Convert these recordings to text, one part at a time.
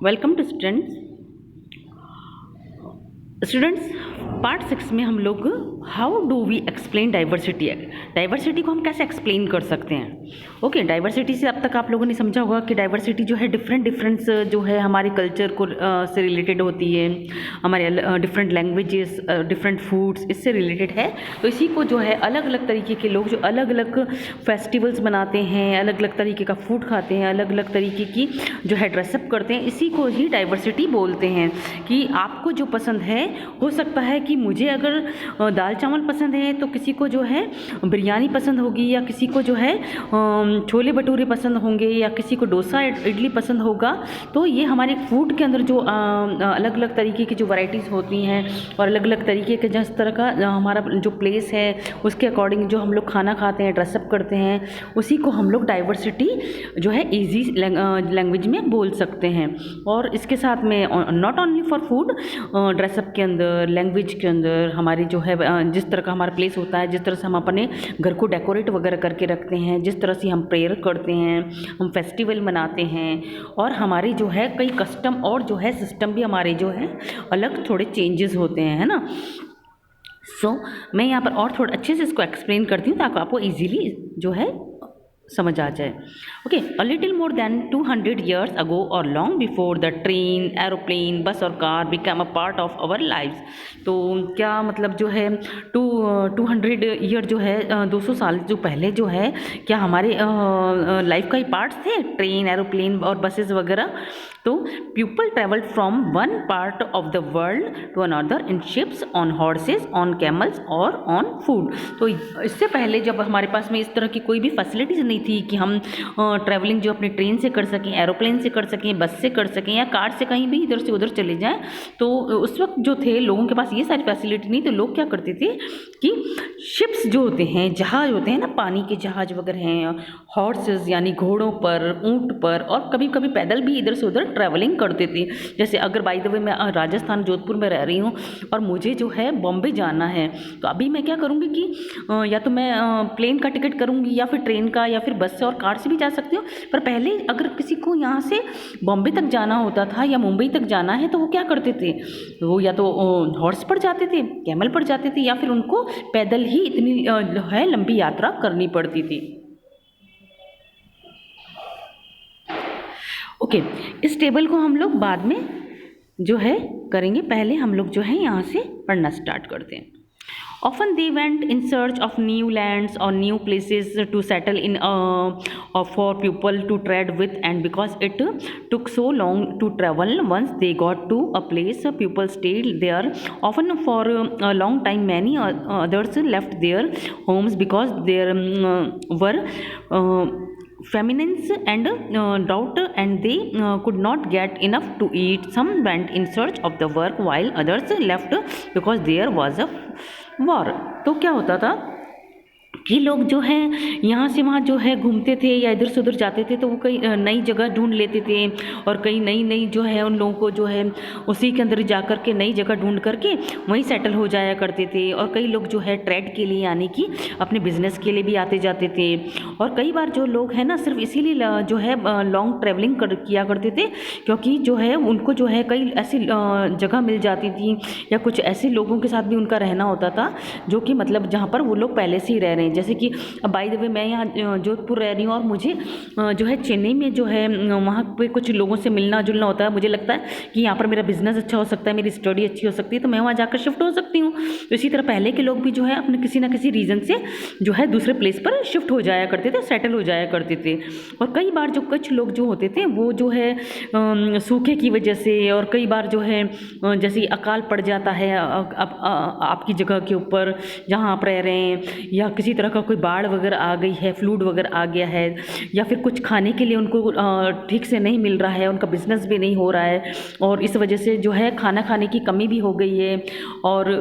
Welcome to students part 6 में हम लोग how do we explain diversity. Diversity को हम कैसे एक्सप्लेन कर सकते हैं। ओके, डाइवर्सिटी से अब तक आप लोगों ने समझा होगा कि डाइवर्सिटी जो है डिफरेंस जो है हमारे कल्चर को से रिलेटेड होती है, हमारे डिफरेंट लैंग्वेजेस, डिफरेंट फूड्स इससे रिलेटेड है। तो इसी को जो है अलग अलग तरीके के लोग जो अलग अलग फेस्टिवल्स मनाते हैं, अलग अलग तरीके का फूड खाते हैं, अलग अलग तरीके की जो है ड्रेसअप करते हैं, इसी को ही डाइवर्सिटी बोलते हैं। कि आपको जो पसंद है, हो सकता है कि मुझे अगर दाल चावल पसंद है तो किसी को जो है बिरयानी पसंद होगी, या किसी को जो है छोले भटूरे पसंद होंगे, या किसी को डोसा इडली पसंद होगा। तो ये हमारे फूड के अंदर जो अलग अलग तरीके की जो वैरायटीज़ होती हैं और अलग अलग तरीके के जिस तरह का हमारा जो प्लेस है उसके अकॉर्डिंग जो हम लोग खाना खाते हैं, ड्रेसअप करते हैं, उसी को हम लोग डाइवर्सिटी जो है ईजी लैंग्वेज में बोल सकते हैं। और इसके साथ में not only for food, dress up के अंदर, लैंग्वेज के अंदर, हमारी जो है जिस तरह का हमारा प्लेस होता है, जिस तरह से हम अपने घर को डेकोरेट वगैरह करके रखते हैं, जिस तरह से हम प्रेयर करते हैं, हम फेस्टिवल मनाते हैं, और हमारी जो है कई कस्टम और जो है सिस्टम भी हमारे जो है अलग थोड़े चेंजेस होते हैं, है ना। मैं यहाँ पर और थोड़ा अच्छे से इसको एक्सप्लेन करती हूँ ताकि आपको ईजीली जो है समझ आ जाए। Okay, a little more than 200 years ago or long before the train, aeroplane, bus और car became a part of our lives। तो क्या मतलब जो है 200 ईयर जो है 200 साल जो पहले जो है क्या हमारे लाइफ का ही पार्ट्स थे, ट्रेन, एरोप्लेन और बसेस वगैरह। तो people travelled from one part of the world to another in ships, on horses, on camels और ऑन फूड। तो इससे पहले जब हमारे पास में इस तरह की कोई भी फैसिलिटीज़ नहीं थी कि हम ट्रैवलिंग जो अपने ट्रेन से कर सकें, एरोप्लेन से कर सकें, बस से कर सकें, या कार से कहीं भी इधर से उधर चले जाएं, तो उस वक्त जो थे लोगों के पास ये सारी फैसिलिटी नहीं। तो लोग क्या करते थे कि शिप्स जो होते हैं, जहाज होते हैं ना, पानी के जहाज वगैरह हैं, हॉर्सेस यानी घोड़ों पर, ऊँट पर, और कभी कभी पैदल भी इधर से उधर ट्रैवलिंग करते थे। जैसे अगर बाय द वे मैं राजस्थान जोधपुर में रह रही हूँ और मुझे जो है बॉम्बे जाना है, तो अभी मैं क्या करूँगी कि या तो मैं प्लेन का टिकट करूँगी, या फिर ट्रेन का, या फिर बस से और कार से भी जा सकती हूँ। पर पहले अगर किसी को यहाँ से बॉम्बे तक जाना होता था या मुंबई तक जाना है, तो वो क्या करते थे, वो या तो हॉर्स पर जाते थे, कैमल पर जाते थे, या फिर उनको पैदल ही इतनी है लंबी यात्रा करनी पड़ती थी। ओके, इस टेबल को हम लोग बाद में जो है करेंगे, पहले हम लोग जो है यहाँ से पढ़ना स्टार्ट करते हैं। Often they went in search of new lands or new places to settle in, or for people to trade with, and because it took so long to travel, once they got to a place, people stayed there often for a long time. Many others left their homes because there were famines and drought, and they could not get enough to eat. Some went in search of the work, while others left because there was a war. तो क्या होता था कि लोग जो हैं यहाँ से वहाँ जो है घूमते थे या इधर से उधर जाते थे, तो वो कई नई जगह ढूंढ लेते थे, और कई नई नई जो है उन लोगों को जो है उसी के अंदर जा कर के नई जगह ढूंढ करके वहीं सेटल हो जाया करते थे। और कई लोग जो है ट्रेड के लिए यानी कि अपने बिजनेस के लिए भी आते जाते थे। और कई बार जो लोग हैं ना सिर्फ इसीलिए जो है लॉन्ग ट्रैवलिंग किया करते थे, क्योंकि जो है उनको जो है कई ऐसी जगह मिल जाती थी, या कुछ ऐसे लोगों के साथ भी उनका रहना होता था जो कि मतलब जहाँ पर वो लोग पहले से ही रह रहे हैं। जैसे कि अब बाय द वे मैं यहाँ जोधपुर रह रही हूँ, और मुझे जो है चेन्नई में जो है वहाँ पे कुछ लोगों से मिलना जुलना होता है। मुझे लगता है कि यहाँ पर मेरा बिजनेस अच्छा हो सकता है, मेरी स्टडी अच्छी हो सकती है, तो मैं वहाँ जाकर शिफ्ट हो सकती हूँ। तो इसी तरह पहले के लोग भी जो है अपने किसी ना किसी रीज़न से जो है दूसरे प्लेस पर शिफ्ट हो जाया करते थे, सेटल हो जाया करते थे। और कई बार जो कुछ लोग जो होते थे वो जो है सूखे की वजह से, और कई बार जो है जैसे अकाल पड़ जाता है आपकी जगह के ऊपर जहाँ आप रह रहे हैं, या किसी तरह का कोई बाढ़ वगैरह आ गई है, फ्लूड वगैरह आ गया है, या फिर कुछ खाने के लिए उनको ठीक से नहीं मिल रहा है, उनका बिजनेस भी नहीं हो रहा है, और इस वजह से जो है खाना खाने की कमी भी हो गई है, और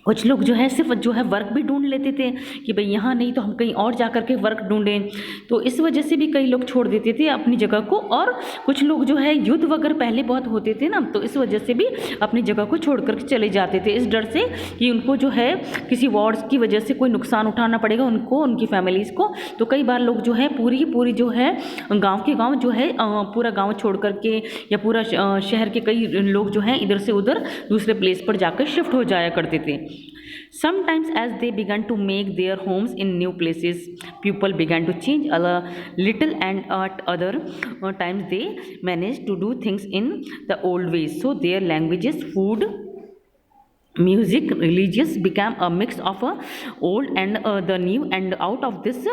कुछ लोग जो है सिर्फ जो है वर्क भी ढूंढ लेते थे कि भाई यहाँ नहीं तो हम कहीं और जा कर के वर्क ढूंढें, तो इस वजह से भी कई लोग छोड़ देते थे अपनी जगह को। और कुछ लोग जो है युद्ध वगैरह पहले बहुत होते थे ना, तो इस वजह से भी अपनी जगह को छोड़ कर के चले जाते थे, इस डर से कि उनको जो है किसी वॉर्स की वजह से कोई नुकसान उठाना पड़ेगा उनको, उनकी फैमिलीज़ को। तो कई बार लोग जो है पूरी जो है गाँव के गाँव जो है पूरा गाँव छोड़ करके या पूरा शहर के कई लोग जो हैं इधर से उधर दूसरे प्लेस पर जाकर शिफ्ट हो जाया करते थे। Sometimes as they began to make their homes in new places, people began to change a little, and at other times they managed to do things in the old ways. So their languages, food, music, religious became a mix of old and the new, and out of this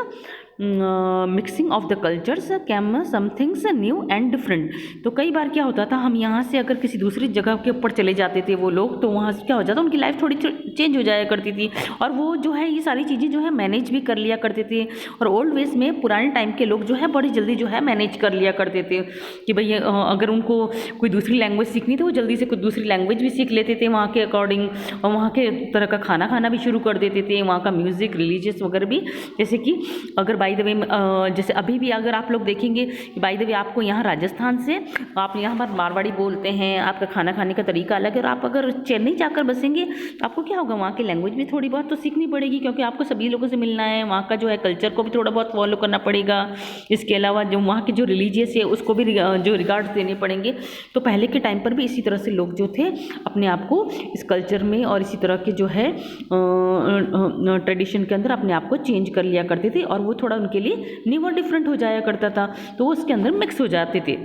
mixing of the cultures came somethings new and different. तो कई बार क्या होता था, हम यहाँ से अगर किसी दूसरी जगह के ऊपर चले जाते थे वो लोग, तो वहाँ से क्या हो जाता, उनकी लाइफ थोड़ी चेंज हो जाया करती थी, और वो जो है ये सारी चीज़ें जो है मैनेज भी कर लिया करते थे। और ओल्ड वेज में पुराने टाइम के लोग जो है बड़ी जल्दी जो है मैनेज कर लिया करते थे कि भाई अगर उनको कोई दूसरी लैंग्वेज सीखनी थी वो जल्दी से कोई दूसरी लैंग्वेज भी सीख लेते थे वहाँ के अकॉर्डिंग, और वहाँ के तरह का खाना खाना भी शुरू कर देते थे, वहाँ का म्यूज़िक, रिलीजियस वगैरह भी। जैसे कि अगर बाय द वे जैसे अभी भी अगर आप लोग देखेंगे कि बाय द वे आपको यहाँ राजस्थान से आप यहाँ पर मारवाड़ी बोलते हैं, आपका खाना खाने का तरीका अलग है, और आप अगर चेन्नई जाकर बसेंगे तो आपको क्या होगा, वहाँ की लैंग्वेज भी थोड़ी बहुत तो सीखनी पड़ेगी, क्योंकि आपको सभी लोगों से मिलना है, वहाँ का जो है कल्चर को भी थोड़ा बहुत फॉलो करना पड़ेगा। इसके अलावा जो वहाँ की जो रिलीजियस है उसको भी जो रिगार्ड्स देने पड़ेंगे। तो पहले के टाइम पर भी इसी तरह से लोग जो थे अपने आप को इस कल्चर में और इसी तरह के जो है ट्रेडिशन के अंदर अपने आप को चेंज कर लिया करते थे, और वो थोड़ा उनके लिए न्यू और डिफरेंट हो जाया करता था, तो वो उसके अंदर मिक्स हो जाते थे।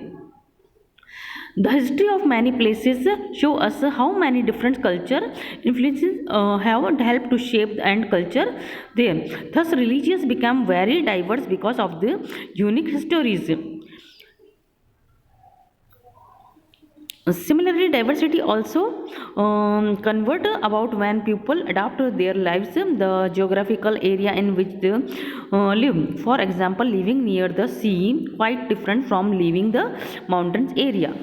The history of many places show us how many different culture influences have helped to shape and culture there. Thus, religions become very diverse because of the unique histories. Similarly, diversity also convert about when people adapt their lives, the geographical area in which they live. For example, living near the sea quite different from living the mountains area.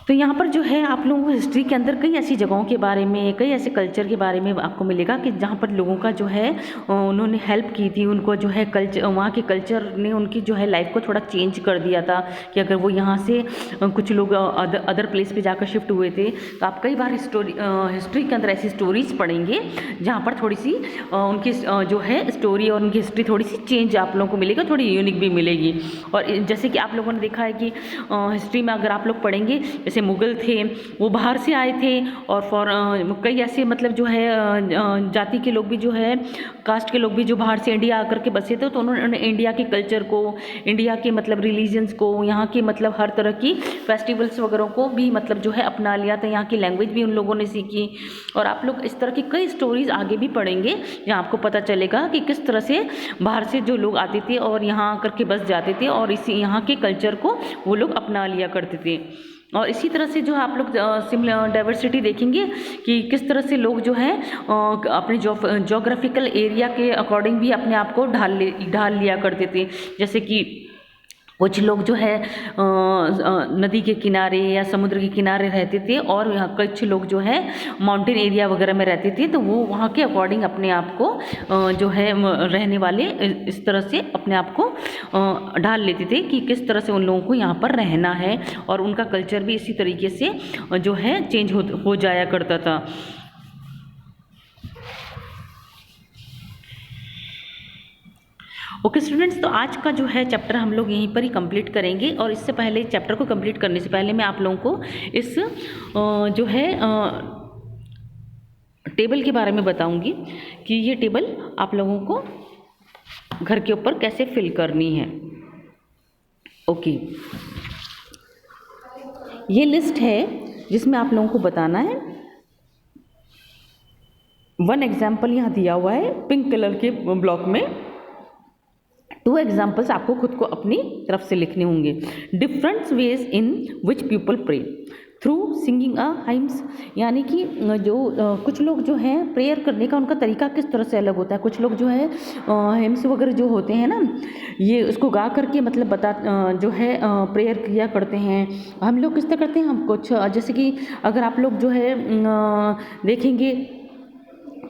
तो यहाँ पर जो है आप लोगों को history के अंदर कई ऐसी जगहों के बारे में, कई ऐसे कल्चर के बारे में आपको मिलेगा कि जहाँ पर लोगों का जो है उन्होंने हेल्प की थी, उनको जो है कल्चर, वहाँ के कल्चर ने उनकी जो है लाइफ को थोड़ा चेंज कर दिया था। कि अगर वो यहाँ से कुछ लोग अदर प्लेस पे जाकर शिफ्ट हुए थे, तो आप कई बार हिस्ट्री के अंदर ऐसी स्टोरीज पढ़ेंगे जहाँ पर थोड़ी सी उनकी जो है स्टोरी और उनकी हिस्ट्री थोड़ी सी चेंज आप लोगों को मिलेगा, थोड़ी यूनिक भी मिलेगी। और जैसे कि आप लोगों ने देखा है कि हिस्ट्री में अगर आप लोग पढ़ेंगे, जैसे मुग़ल थे वो बाहर से आए थे, और कई ऐसे मतलब जो है जाति के लोग भी जो है, कास्ट के लोग भी जो बाहर से इंडिया आकर के बसे थे, तो उन्होंने इंडिया के कल्चर को, इंडिया के मतलब रिलीजन्स को, यहाँ के मतलब हर तरह की फेस्टिवल्स वगैरह को भी मतलब जो है अपना लिया था, यहाँ की लैंग्वेज भी उन लोगों ने सीखी। और आप लोग इस तरह की कई स्टोरीज आगे भी पढ़ेंगे जहाँ आपको पता चलेगा कि किस तरह से बाहर से जो लोग आते थे और यहाँ आकर के बस जाते थे, और इसी यहाँ के कल्चर को वो लोग अपना लिया करते थे। और इसी तरह से जो आप लोग सिमिलर डाइवर्सिटी देखेंगे कि किस तरह से लोग जो है अपने जोग्राफिकल एरिया के अकॉर्डिंग भी अपने आप को ढाल लिया करते थे। जैसे कि कुछ लोग जो है नदी के किनारे या समुद्र के किनारे रहते थे, और यहाँ कुछ लोग जो है माउंटेन एरिया वगैरह में रहते थे, तो वो वहाँ के अकॉर्डिंग अपने आप को जो है रहने वाले इस तरह से अपने आप को ढाल लेते थे कि किस तरह से उन लोगों को यहाँ पर रहना है, और उनका कल्चर भी इसी तरीके से जो है चेंज हो जाया करता था। ओके स्टूडेंट्स, तो आज का जो है चैप्टर हम लोग यहीं पर ही कंप्लीट करेंगे। और इससे पहले चैप्टर को कंप्लीट करने से पहले मैं आप लोगों को इस जो है टेबल के बारे में बताऊंगी कि ये टेबल आप लोगों को घर के ऊपर कैसे फिल करनी है। ओके, ये लिस्ट है जिसमें आप लोगों को बताना है। वन एग्जाम्पल यहाँ दिया हुआ है पिंक कलर के ब्लॉक में। 2 एग्जाम्पल्स आपको खुद को अपनी तरफ से लिखने होंगे। Different ways in which people pray. Through singing a hymns, यानी कि जो कुछ लोग जो हैं प्रेयर करने का उनका तरीका किस तरह से अलग होता है। कुछ लोग जो है हिम्स वगैरह जो होते हैं ना, ये उसको गा करके मतलब जो है प्रेयर किया करते हैं। हम लोग किस तरह करते हैं, हम कुछ जैसे कि अगर आप लोग जो है देखेंगे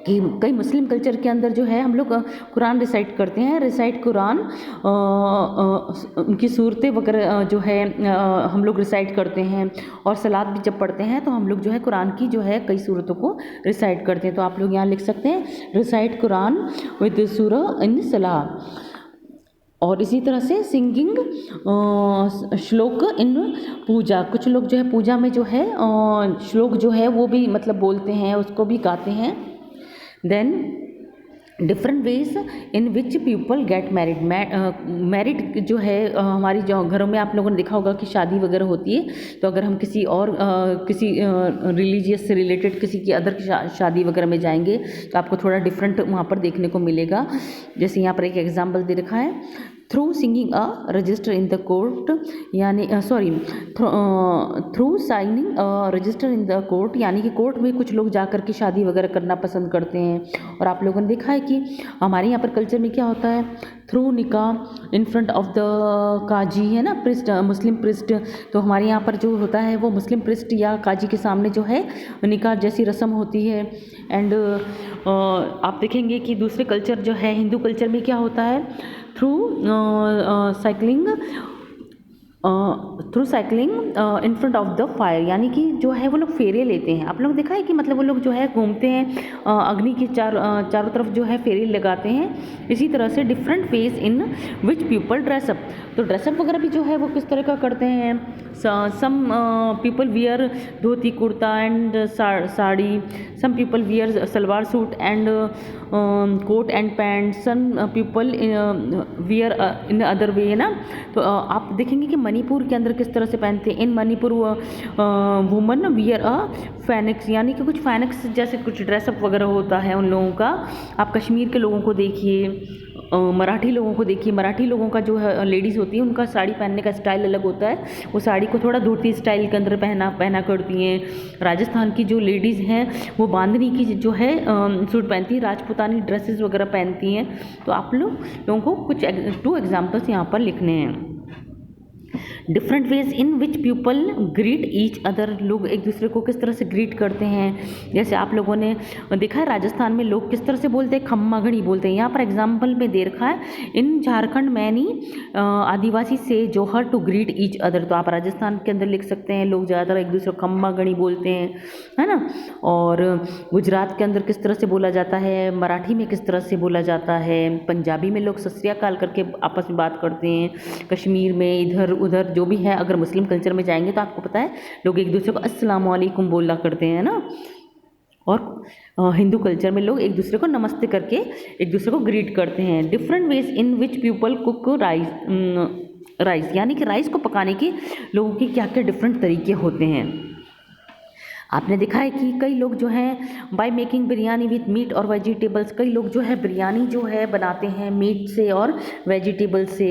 कि कई मुस्लिम कल्चर के अंदर जो है हम लोग कुरान रिसाइट करते हैं, रिसाइट कुरान, उनकी सूरतें वगैरह जो है हम लोग रिसाइट करते हैं। और सलात भी जब पढ़ते हैं तो हम लोग जो है कुरान की जो है कई सूरतों को रिसाइट करते हैं। तो आप लोग यहाँ लिख सकते हैं रिसाइट कुरान विद सूरह इन सलाह। और इसी तरह से सिंगिंग श्लोक इन पूजा, कुछ लोग जो है पूजा में जो है श्लोक जो है वो भी मतलब बोलते हैं, उसको भी गाते हैं। Then different ways in which people get married, married जो है हमारी जो घरों में आप लोगों ने देखा होगा कि शादी वगैरह होती है, तो अगर हम किसी और किसी रिलीजियस से रिलेटेड किसी की अदर शादी वगैरह में जाएंगे तो आपको थोड़ा डिफरेंट वहाँ पर देखने को मिलेगा। जैसे यहाँ पर एक एग्जाम्पल दे रखा है, through singing a register in the court, यानी through signing register in the court, यानी कि कोर्ट में कुछ लोग जाकर के शादी वगैरह करना पसंद करते हैं। और आप लोगों ने देखा है कि हमारे यहाँ पर कल्चर में क्या होता है, थ्रू निकाह इन फ्रंट ऑफ द काजी, है ना, प्रिस्ट, मुस्लिम प्रिस्ट। तो हमारे यहाँ पर जो होता है वो मुस्लिम प्रिस्ट या काजी के सामने जो है निकाह जैसी रस्म होती है। एंड आप देखेंगे कि दूसरे कल्चर जो है हिंदू कल्चर में क्या होता है, through cycling in front of the fire, यानी कि जो है वो लोग फेरे लेते हैं। आप लोग देखा है कि मतलब वो लोग जो है घूमते हैं अग्नि के चारों तरफ जो है फेरे लगाते हैं। इसी तरह से different ways in which people dress up, तो ड्रेसअप वगैरह भी जो है वो किस तरह का करते हैं। Some people wear dhoti kurta and sari, some people wear salwar suit and coat and pant, some people wear in other way, है ना। तो आप देखेंगे कि मणिपुर के अंदर किस तरह से पहनते हैं। इन मणिपुर वुमन वियर अ फैनिक्स, यानी कि कुछ फैनिक्स जैसे कुछ ड्रेसअप वगैरह होता है उन लोगों का। आप कश्मीर के लोगों को देखिए, मराठी लोगों को देखिए, मराठी लोगों का जो है लेडीज़ होती हैं उनका साड़ी पहनने का स्टाइल अलग होता है, वो साड़ी को थोड़ा धोती स्टाइल के अंदर पहना करती हैं। राजस्थान की जो लेडीज़ हैं वो बांधनी की जो है सूट पहनती हैं, राजपूतानी ड्रेसेस वगैरह पहनती हैं। तो आप लोगों को कुछ 2 एग्जाम्पल्स यहाँ पर लिखने हैं। Different ways in which people greet each other, लोग एक दूसरे को किस तरह से ग्रीट करते हैं। जैसे आप लोगों ने देखा है राजस्थान में लोग किस तरह से बोलते हैं, खम्मा घड़ी बोलते हैं। यहाँ पर एग्जाम्पल में दे रखा है, इन झारखंड मैनी आदिवासी से जोहर टू ग्रीट ईच अदर। तो आप राजस्थान के अंदर लिख सकते हैं लोग ज़्यादातर एक दूसरे को खम्मा घड़ी बोलते हैं, है ना। और गुजरात के अंदर किस तरह से बोला जाता है, मराठी में किस तरह से बोला जाता है, पंजाबी में लोग सत श्री अकाल करके आपस में बात करते हैं, कश्मीर में इधर उधर जो भी है। अगर मुस्लिम कल्चर में जाएंगे तो आपको पता है लोग एक दूसरे को अस्सलाम वालेकुम बोला करते हैं ना। और हिंदू कल्चर में लोग एक दूसरे को नमस्ते करके एक दूसरे को ग्रीट करते हैं। Different ways in which people cook rice, यानी कि राइस को पकाने के लोगों के क्या क्या डिफरेंट तरीके होते हैं। आपने देखा है कि कई लोग जो हैं by making biryani with meat और वेजिटेबल्स, कई लोग जो है बिरयानी जो है बनाते हैं मीट से और वेजिटेबल से।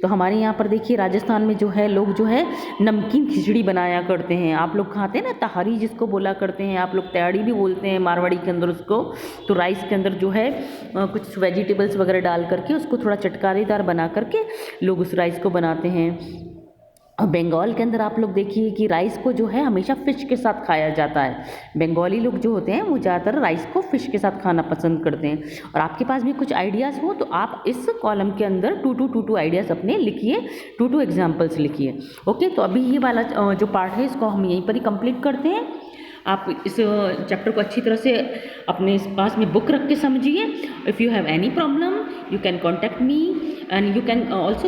तो हमारे यहाँ पर देखिए राजस्थान में जो है लोग जो है नमकीन खिचड़ी बनाया करते हैं। आप लोग खाते हैं ना तहारी जिसको बोला करते हैं, आप लोग तैयारी भी बोलते हैं मारवाड़ी के अंदर उसको। तो राइस के अंदर जो है कुछ वेजिटेबल्स वगैरह डाल करके उसको थोड़ा चटकारेदार बना करके लोग उस राइस को बनाते हैं। और बंगाल के अंदर आप लोग देखिए कि राइस को जो है हमेशा फ़िश के साथ खाया जाता है। बंगाली लोग जो होते हैं वो ज़्यादातर राइस को फ़िश के साथ खाना पसंद करते हैं। और आपके पास भी कुछ आइडियाज़ हो तो आप इस कॉलम के अंदर 2 आइडियाज़ अपने लिखिए, 2 एग्जाम्पल्स लिखिए। ओके, तो अभी ये वाला जो पार्ट है इसको हम यहीं पर ही कंप्लीट करते हैं। आप इस चैप्टर को अच्छी तरह से अपने पास में बुक रख के समझिए। If you have any problem you can contact me and you can also